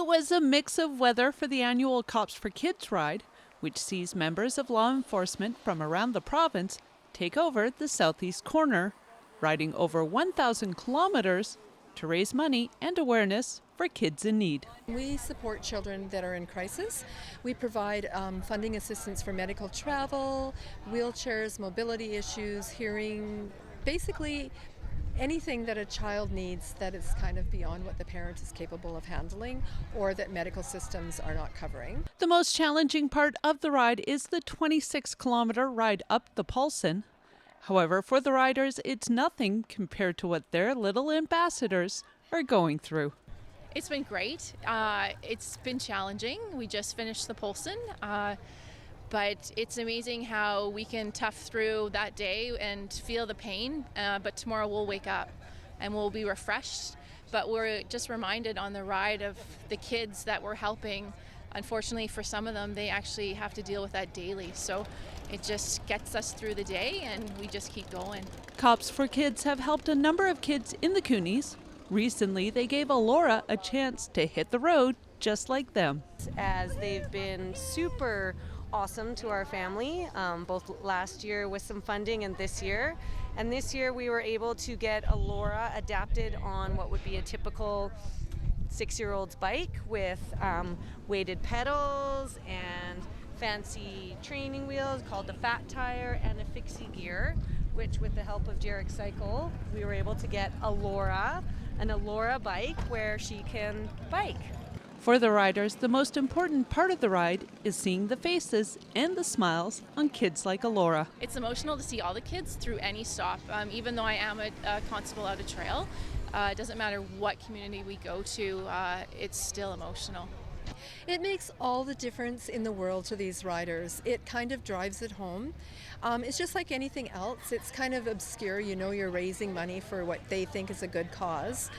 It was a mix of weather for the annual Cops for Kids ride, which sees members of law enforcement from around the province take over the southeast corner, riding over 1,000 kilometers to raise money and awareness for kids in need. We support children that are in crisis. We provide funding assistance for medical travel, wheelchairs, mobility issues, hearing, basically anything that a child needs that is kind of beyond what the parent is capable of handling or that medical systems are not covering. The most challenging part of the ride is the 26-kilometer ride up the Paulson. However, for the riders, it's nothing compared to what their little ambassadors are going through. It's been great. It's been challenging. We just finished the Polson, but it's amazing how we can tough through that day and feel the pain, but tomorrow we'll wake up and we'll be refreshed. But we're just reminded on the ride of the kids that we're helping. Unfortunately, for some of them, they actually have to deal with that daily. So it just gets us through the day and we just keep going. Cops for Kids have helped a number of kids in the Coonies. Recently, they gave Alora a chance to hit the road just like them. As they've been super awesome to our family, both last year with some funding and this year. And this year we were able to get Alora adapted on what would be a typical 6-year-old's bike with weighted pedals and fancy training wheels called the Fat Tire and a fixie gear, which with the help of Jarek Cycle, we were able to get Alora an Alora bike where she can bike. For the riders, the most important part of the ride is seeing the faces and the smiles on kids like Alora. It's emotional to see all the kids through any stop. Even though I am a constable out of trail, it doesn't matter what community we go to, it's still emotional. It makes all the difference in the world to these riders. It kind of drives it home. It's just like anything else. It's kind of obscure. You know, you're raising money for what they think is a good cause.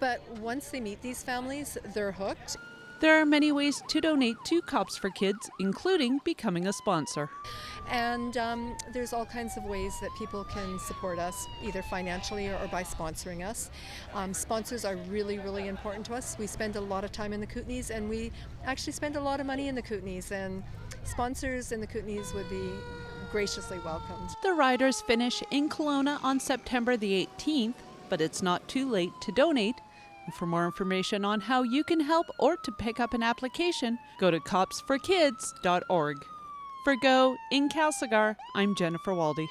But once they meet these families, they're hooked. There are many ways to donate to Cops for Kids, including becoming a sponsor. And there's all kinds of ways that people can support us, either financially or by sponsoring us. Sponsors are really, really important to us. We spend a lot of time in the Kootenays, and we actually spend a lot of money in the Kootenays, and sponsors in the Kootenays would be graciously welcomed. The riders finish in Kelowna on September the 18th, but it's not too late to donate. And for more information on how you can help or to pick up an application, go to copsforkids.org. For Go in Castlegar, I'm Jennifer Waldy.